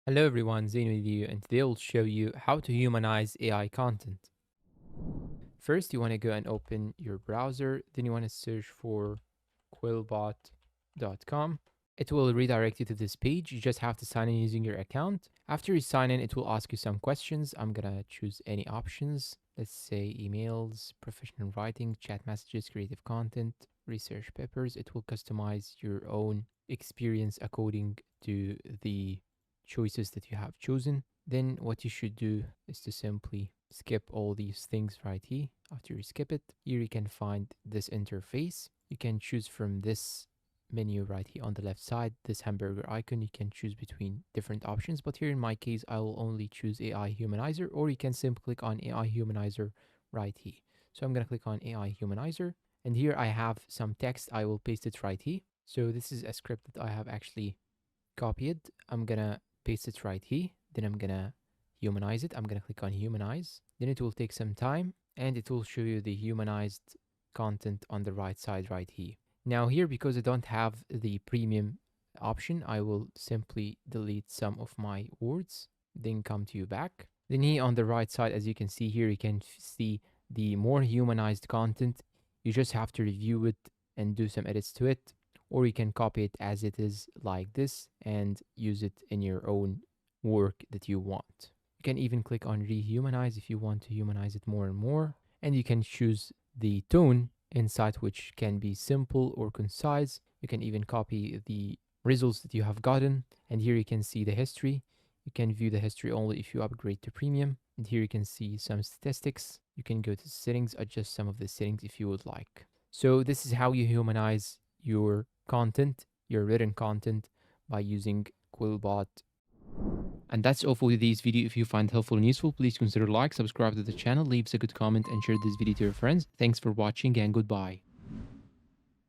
Hello everyone, Zain with you, and today I'll show you how to humanize AI content. First, you want to go and open your browser, then you want to search for quillbot.com. It will redirect you to this page. You just have to sign in using your account. After you sign in, it will ask you some questions. I'm gonna choose any options. Let's say emails, professional writing, chat messages, creative content, research papers. It will customize your own experience according to the choices that you have chosen. Then what you should do is to simply skip all these things right here. After you skip it, here you can find this interface. You can choose from this menu right here on the left side, this hamburger icon. You can choose between different options, but here in my case, I will only choose AI Humanizer, or you can simply click on AI Humanizer right here. So I'm gonna click on AI Humanizer, and here I have some text. I will paste it right here. So this is a script that I have actually copied. I'm gonna paste it right here. Then I'm gonna humanize it. I'm gonna click on humanize. Then it will take some time and it will show you the humanized content on the right side right here. Now here, because I don't have the premium option, I will simply delete some of my words, then come to you back. Then here on the right side, as you can see here, you can see the more humanized content. You just have to review it and do some edits to it, or you can copy it as it is like this and use it in your own work that you want. You can even click on rehumanize if you want to humanize it more and more, and you can choose the tone inside, which can be simple or concise. You can even copy the results that you have gotten, and here you can see the history. You can view the history only if you upgrade to premium, and here you can see some statistics. You can go to settings, adjust some of the settings if you would like. So this is how you humanize your content, your written content, by using Quillbot. And that's all for this video. If you find it helpful and useful, please consider like, subscribe to the channel, leave us a good comment, and share this video to your friends. Thanks for watching and goodbye.